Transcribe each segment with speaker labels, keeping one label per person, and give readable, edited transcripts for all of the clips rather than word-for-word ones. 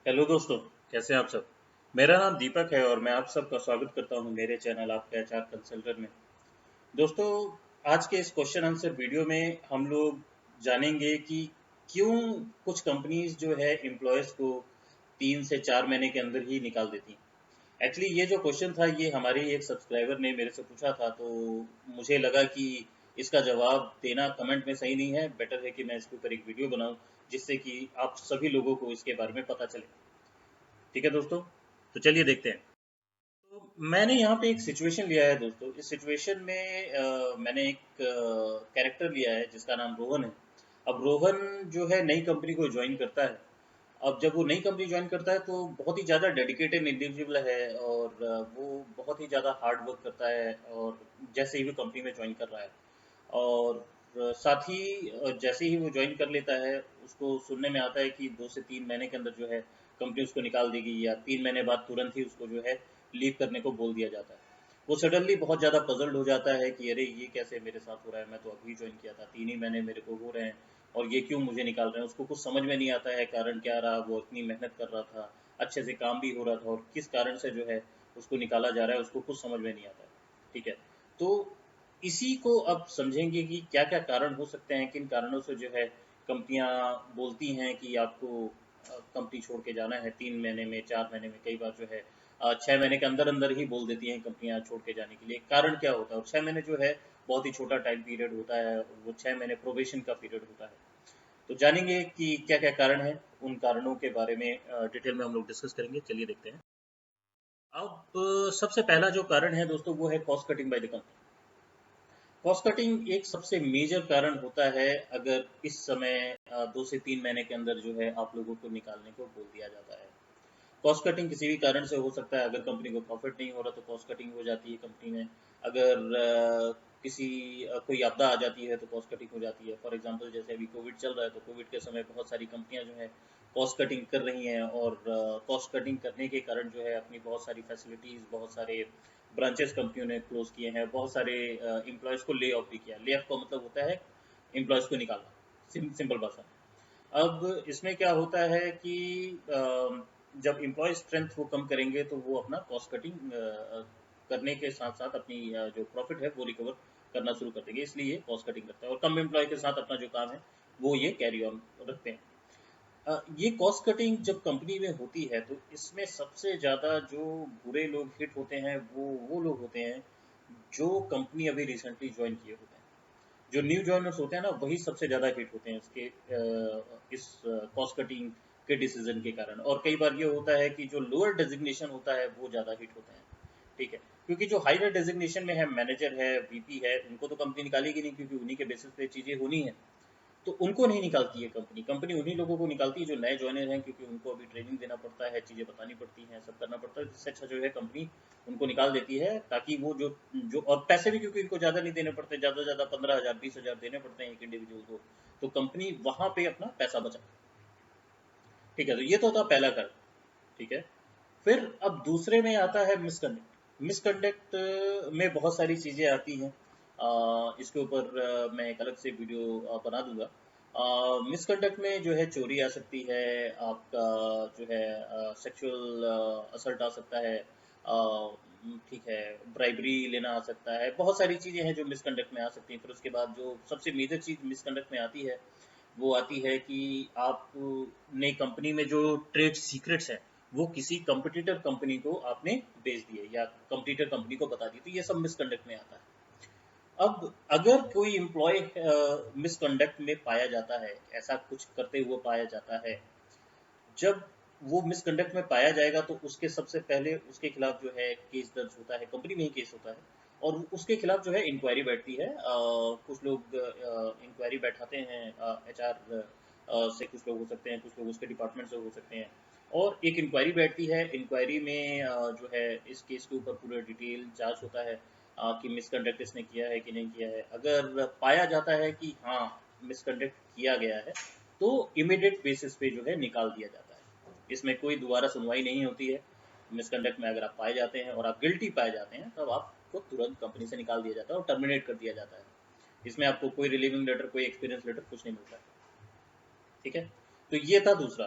Speaker 1: Hello दोस्तों, कैसे हैं आप सब। मेरा नाम दीपक है और मैं आप सबका स्वागत करता हूं मेरे चैनल आपके एचआर कंसल्टेंट में। दोस्तों, आज के इस क्वेश्चन आंसर वीडियो में हम लोग जानेंगे कि क्यों कुछ कंपनीज जो है एम्प्लॉयज़ को 3 से 4 महीने के अंदर ही निकाल देती हैं। एक्चुअली ये जो क्वेश्चन था ये हमारे ही एक सब्सक्राइबर ने मेरे से पूछा था, तो मुझे लगा कि इसका जवाब देना कमेंट में सही नहीं है। बेटर है कि मैं इसके ऊपर एक वीडियो बनाऊं जिससे कि आप सभी लोगों को इसके बारे में पता चले। ठीक है दोस्तों, तो चलिए देखते हैं। तो मैंने यहाँ पे एक सिचुएशन लिया है दोस्तों। इस सिचुएशन में मैंने एक कैरेक्टर लिया है जिसका नाम रोहन है। अब रोहन जो है नई कंपनी को ज्वाइन करता है। अब जब वो नई कंपनी ज्वाइन करता है तो बहुत ही ज़्यादा डेडिकेटेड इंडिविजुअल है और वो बहुत ही ज़्यादा हार्ड वर्क करता है और जैसे ही वो कंपनी में ज्वाइन कर रहा है और साथ ही जैसे ही वो ज्वाइन कर लेता है उसको सुनने में आता है कि 2 से 3 महीने के अंदर जो है कंपनी उसको निकाल देगी या 3 महीने बाद तुरंत ही उसको जो है लीव करने को बोल दिया जाता है। वो सडनली बहुत ज़्यादा पजल्ड हो जाता है कि अरे ये कैसे मेरे साथ हो रहा है, मैं तो अभी ज्वाइन किया था, 3 ही महीने मेरे को हो रहे हैं और ये क्यों मुझे निकाल रहे हैं। उसको कुछ समझ में नहीं आता है कारण क्या रहा, वो इतनी मेहनत कर रहा था, अच्छे से काम भी हो रहा था और किस कारण से जो है उसको निकाला जा रहा है उसको कुछ समझ में नहीं आता है। ठीक है, तो इसी को अब समझेंगे कि क्या क्या कारण हो सकते हैं, किन कारणों से जो है कंपनियां बोलती हैं कि आपको कंपनी छोड़ के जाना है 3 महीने में, 4 महीने में, कई बार जो है 6 महीने के अंदर अंदर ही बोल देती हैं कंपनियां छोड़ के जाने के लिए। कारण क्या होता है, और 6 महीने जो है बहुत ही छोटा टाइम पीरियड होता है, वो 6 महीने प्रोबेशन का पीरियड होता है। तो जानेंगे कि क्या क्या कारण है, उन कारणों के बारे में डिटेल में हम लोग डिस्कस करेंगे। चलिए देखते हैं। अब सबसे पहला जो कारण है दोस्तों वो है cost cutting by the company. Cost cutting एक सबसे मेजर कारण होता है अगर इस समय 2 से 3 महीने के अंदर जो है आप लोगों को निकालने को बोल दिया जाता है। कॉस्ट कटिंग किसी भी कारण से हो सकता है। अगर कंपनी को प्रॉफिट नहीं हो रहा तो कॉस्ट कटिंग हो जाती है कंपनी में। अगर किसी कोई आपदा आ जाती है तो कॉस्ट कटिंग हो जाती है। फॉर एग्जांपल जैसे अभी कोविड चल रहा है तो कोविड के समय बहुत सारी कंपनियां जो है कॉस्ट कटिंग कर रही हैं और कॉस्ट कटिंग करने के कारण जो है अपनी बहुत सारी फैसिलिटीज़, बहुत सारे ब्रांचेस कंपनियों ने क्लोज किए हैं, बहुत सारे एम्प्लॉयज़ को ले ऑफ भी किया। ले ऑफ का मतलब होता है एम्प्लॉयज़ को निकालना, सिंपल भाषा में। अब इसमें क्या होता है कि जब एम्प्लॉय स्ट्रेंथ वो कम करेंगे तो वो अपना कॉस्ट कटिंग करने के साथ साथ अपनी जो प्रॉफिट है वो रिकवर करना शुरू कर देंगे, इसलिए ये कॉस्ट कटिंग करता है और कम एम्प्लॉय के साथ अपना जो काम है वो ये कैरी ऑन रखते हैं। ये कॉस्ट कटिंग जब कंपनी में होती है तो इसमें सबसे ज़्यादा जो बुरे लोग हिट होते हैं वो लोग होते हैं जो कंपनी अभी रिसेंटली ज्वाइन किए होते हैं। जो न्यू जॉइनर्स होते हैं ना वही सबसे ज़्यादा हिट होते हैं इसके इस कॉस्ट कटिंग के डिसीजन के कारण। और कई बार ये होता है कि जो लोअर डेजिग्नेशन होता है वो ज़्यादा हिट होते हैं। ठीक है, क्योंकि जो हायर डेजिग्नेशन में है, मैनेजर है, वीपी है, उनको तो कंपनी निकालेगी नहीं क्योंकि उन्हीं के बेसिस पे चीज़ें होनी है। तो उनको नहीं निकालती है कंपनी। कंपनी उन्हीं लोगों को निकालती है जो नए जॉइनर हैं, क्योंकि उनको अभी ट्रेनिंग देना पड़ता है, चीज़ें बतानी पड़ती हैं, सब करना पड़ता है। इससे अच्छा जो है कंपनी उनको निकाल देती है ताकि वो जो जो और पैसे भी क्योंकि इनको ज़्यादा नहीं देने पड़ते, ज़्यादा से ज़्यादा 15,000 20,000 देने पड़ते हैं एक इंडिविजुअल को, तो कंपनी वहाँ पे अपना पैसा बचा। ठीक है, तो ये तो होता पहला कारण। ठीक है, फिर अब दूसरे में आता है मिसकंडक्ट। मिसकंडक्ट में बहुत सारी चीज़ें आती हैं। इसके ऊपर मैं एक अलग से वीडियो बना दूंगा। मिसकंडक्ट में जो है चोरी आ सकती है, आपका जो है सेक्सुअल असल्ट आ सकता है, ठीक है, ब्राइबरी लेना आ सकता है, बहुत सारी चीज़ें हैं जो मिसकंडक्ट में आ सकती हैं। फिर उसके बाद जो सबसे मेजर चीज़ मिसकंडक्ट में आती है वो आती है कि आपने कंपनी में जो ट्रेड सीक्रेट्स हैं वो किसी कंपटीटर कंपनी को आपने बेच दिए या कंपटीटर कंपनी को बता दिए, तो ये सब मिसकंडक्ट में आता है। अब अगर कोई एम्प्लॉय मिसकंडक्ट में पाया जाता है, ऐसा कुछ करते हुए पाया जाता है, जब वो मिसकंडक्ट में पाया जाएगा तो उसके सबसे पहले उसके खिलाफ जो है केस दर्ज होता है, कंपनी में ही केस होता है और उसके खिलाफ जो है इंक्वायरी बैठती है। कुछ लोग इंक्वायरी बैठाते हैं, एचआर से कुछ लोग हो सकते हैं, कुछ लोग उसके डिपार्टमेंट से हो सकते हैं और एक इंक्वायरी बैठती है। इंक्वायरी में जो है इस केस के ऊपर पूरा डिटेल जांच होता है कि मिसकंडक्ट इसने किया है कि नहीं किया है। अगर पाया जाता है कि हाँ मिसकंडक्ट किया गया है तो इमीडिएट बेसिस पे जो है निकाल दिया जाता है। इसमें कोई दोबारा सुनवाई नहीं होती है। मिसकंडक्ट में अगर आप पाए जाते हैं और आप गिल्टी पाए जाते हैं तब आपको तुरंत कंपनी से निकाल दिया जाता है और टर्मिनेट कर दिया जाता है। इसमें आपको कोई रिलीविंग लेटर, कोई एक्सपीरियंस लेटर कुछ नहीं मिलता है। ठीक है, तो ये था दूसरा।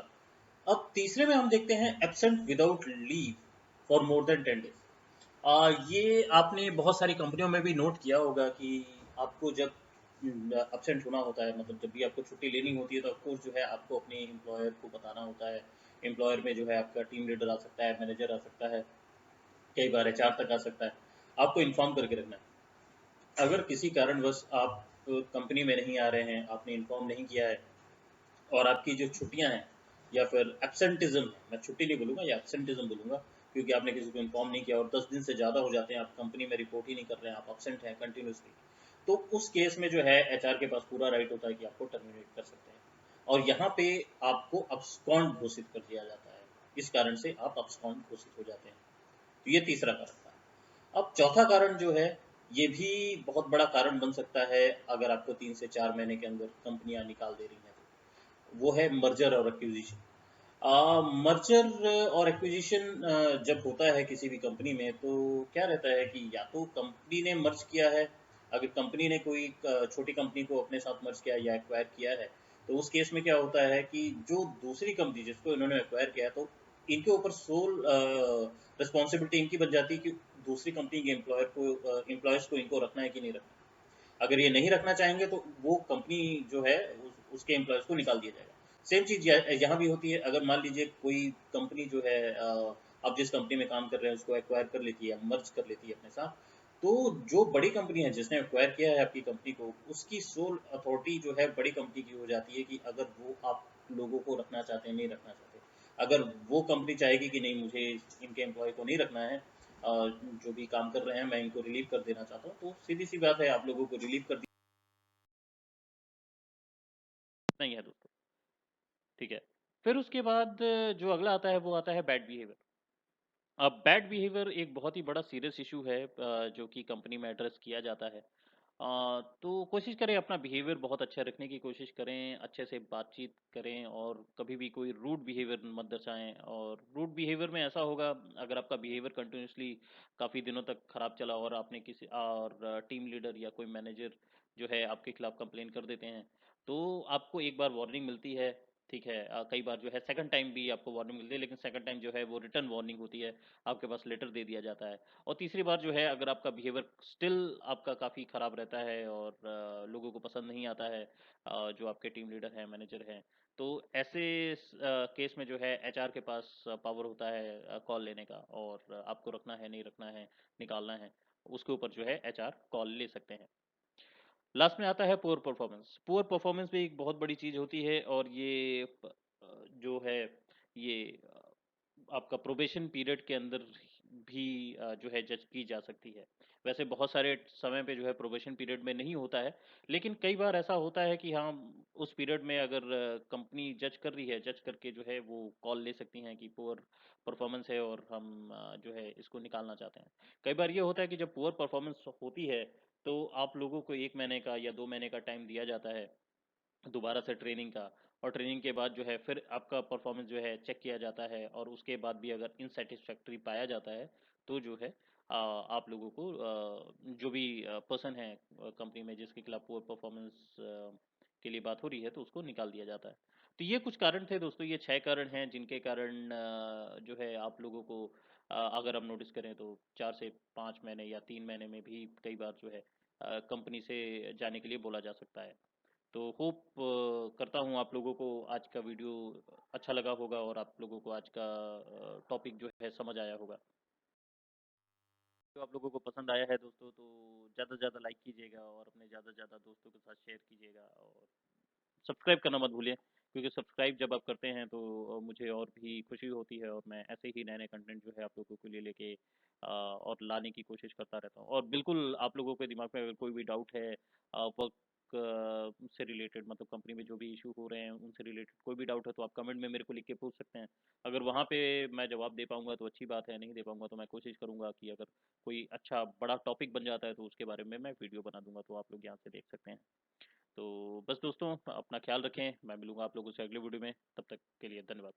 Speaker 1: अब तीसरे में हम देखते हैं absent without leave for more than 10 days. ये आपने बहुत सारी कंपनियों में भी नोट किया होगा कि आपको जब एब्सेंट होना होता है, मतलब जब भी आपको छुट्टी लेनी होती है, तो ऑफकोर्स जो है आपको अपने एम्प्लॉयर को बताना होता है। एम्प्लॉयर में जो है आपका टीम लीडर आ सकता है, मैनेजर आ सकता है, कई बार एचआर तक आ सकता है। आपको इन्फॉर्म करके रखना है। अगर किसी कारणवश आप कंपनी में नहीं आ रहे हैं, आपने इन्फॉर्म नहीं किया है, और आपकी जो छुट्टियां हैं या फिर एब्सेंटिज्म है, मैं छुट्टी नहीं बोलूँगा या एब्सेंटिज्म बोलूँगा, क्योंकि आपने किसी को इन्फॉर्म नहीं किया और 10 दिन से ज़्यादा हो जाते हैं, आप कंपनी में रिपोर्ट ही नहीं कर रहे हैं, आप एब्सेंट हैं कंटिन्यूसली, तो उस केस में जो है एचआर के पास पूरा राइट होता है कि आपको टर्मिनेट कर सकते हैं। और यहाँ पे आपको अब्सकॉन्ड घोषित कर दिया जाता है, इस कारण से आप अब्सकॉन्ड घोषित हो जाते हैं। तो ये तीसरा कारण था। अब चौथा कारण जो है, ये भी बहुत बड़ा कारण बन सकता है अगर आपको 3 से 4 महीने के अंदर कंपनियां निकाल दे रही हैं, तो वो है मर्जर और एक्विजिशन। मर्जर और एक्विजिशन जब होता है किसी भी कंपनी में, तो क्या रहता है कि या तो कंपनी ने मर्ज किया है, अगर कंपनी ने कोई छोटी कंपनी को अपने साथ मर्ज किया या एक्वायर किया है, तो उस केस में क्या होता है कि जो दूसरी कंपनी जिसको इन्होंने एक्वायर किया है, तो इनके ऊपर सोल रिस्पॉन्सिबिलिटी इनकी बन जाती है कि दूसरी कंपनी के एम्प्लॉयर्स को इनको रखना है कि नहीं रखना। अगर ये नहीं रखना चाहेंगे तो वो कंपनी जो है उसके एम्प्लॉयर्स को निकाल दिया जाएगा। सेम चीज़ यहाँ भी होती है। अगर मान लीजिए कोई कंपनी जो है आप जिस कंपनी में काम कर रहे हैं उसको एक्वायर कर लेती है, मर्ज कर लेती है अपने साथ, तो जो बड़ी कंपनी है जिसने एक्वायर किया है आपकी कंपनी को, उसकी सोल अथॉरिटी जो है बड़ी कंपनी की हो जाती है कि अगर वो आप लोगों को रखना चाहते हैं, नहीं रखना चाहते। अगर वो कंपनी चाहेगी कि नहीं, मुझे इनके एम्प्लॉय को नहीं रखना है, जो भी काम कर रहे हैं मैं इनको रिलीव कर देना चाहता हूँ, तो सीधी सी बात है, आप लोगों को रिलीव कर नहीं है दोस्तों। ठीक है। फिर उसके बाद जो अगला आता है वो आता है बैड बिहेवियर। अब बैड बिहेवियर एक बहुत ही बड़ा सीरियस इशू है, जो कि कंपनी में एड्रेस किया जाता है। तो कोशिश करें अपना बिहेवियर बहुत अच्छा रखने की कोशिश करें, अच्छे से बातचीत करें और कभी भी कोई रूड बिहेवियर मत दर्शाएं। और रूड बिहेवियर में ऐसा होगा, अगर आपका बिहेवियर कंटिन्यूसली काफ़ी दिनों तक खराब चला और आपने किसी और टीम लीडर या कोई मैनेजर जो है आपके खिलाफ कंप्लेन कर देते हैं, तो आपको एक बार वार्निंग मिलती है। ठीक है, कई बार जो है सेकंड टाइम भी आपको वार्निंग मिलती है, लेकिन सेकंड टाइम जो है वो रिटर्न वार्निंग होती है, आपके पास लेटर दे दिया जाता है। और तीसरी बार जो है, अगर आपका बिहेवियर स्टिल आपका काफ़ी ख़राब रहता है और लोगों को पसंद नहीं आता है, जो आपके टीम लीडर हैं, मैनेजर हैं, तो ऐसे केस में जो है एचआर के पास पावर होता है कॉल लेने का, और आपको रखना है, नहीं रखना है, निकालना है, उसके ऊपर जो है एचआर कॉल ले सकते हैं। लास्ट में आता है पुअर परफॉर्मेंस। पुअर परफॉर्मेंस भी एक बहुत बड़ी चीज़ होती है, और ये जो है ये आपका प्रोबेशन पीरियड के अंदर भी जो है जज की जा सकती है। वैसे बहुत सारे समय पे जो है प्रोबेशन पीरियड में नहीं होता है, लेकिन कई बार ऐसा होता है कि हाँ, उस पीरियड में अगर कंपनी जज कर रही है, जज करके जो है वो कॉल ले सकती हैं कि पुअर परफॉर्मेंस है और हम जो है इसको निकालना चाहते हैं। कई बार ये होता है कि जब पुअर परफॉर्मेंस होती है, तो आप लोगों को 1 महीने का या 2 महीने का टाइम दिया जाता है दोबारा से ट्रेनिंग का। और ट्रेनिंग के बाद जो है फिर आपका परफॉर्मेंस जो है चेक किया जाता है, और उसके बाद भी अगर इनसेटिस्फैक्ट्री पाया जाता है, तो जो है आप लोगों को जो भी पर्सन है कंपनी में जिसके खिलाफ पुअर परफॉर्मेंस के लिए बात हो रही है, तो उसको निकाल दिया जाता है। तो ये कुछ कारण थे दोस्तों, ये 6 कारण हैं जिनके कारण जो है आप लोगों को अगर हम नोटिस करें तो 4 से 5 महीने या 3 महीने में भी कई बार जो है कंपनी से जाने के लिए बोला जा सकता है। तो होप करता हूँ आप लोगों को आज का वीडियो अच्छा लगा होगा, और आप लोगों को आज का टॉपिक जो है समझ आया होगा। तो आप लोगों को पसंद आया है दोस्तों, तो ज़्यादा से ज़्यादा लाइक कीजिएगा और अपने ज़्यादा से ज़्यादा दोस्तों के साथ शेयर कीजिएगा, और सब्सक्राइब करना मत भूलिए, क्योंकि सब्सक्राइब जब आप करते हैं तो मुझे और भी खुशी होती है, और मैं ऐसे ही नए नए कंटेंट जो है आप लोगों के लिए लेके और लाने की कोशिश करता रहता हूँ। और बिल्कुल आप लोगों के दिमाग में अगर कोई भी डाउट है वर्क से रिलेटेड, मतलब कंपनी में जो भी इशू हो रहे हैं उनसे रिलेटेड कोई भी डाउट है, तो आप कमेंट में मेरे को लिख के पूछ सकते हैं। अगर वहाँ पे मैं जवाब दे पाऊँगा तो अच्छी बात है, नहीं दे पाऊँगा तो मैं कोशिश करूँगा कि अगर कोई अच्छा बड़ा टॉपिक बन जाता है तो उसके बारे में मैं वीडियो बना दूंगा, तो आप लोग यहाँ से देख सकते हैं। तो बस दोस्तों, अपना ख्याल रखें, मैं मिलूंगा आप लोगों से अगले वीडियो में, तब तक के लिए धन्यवाद।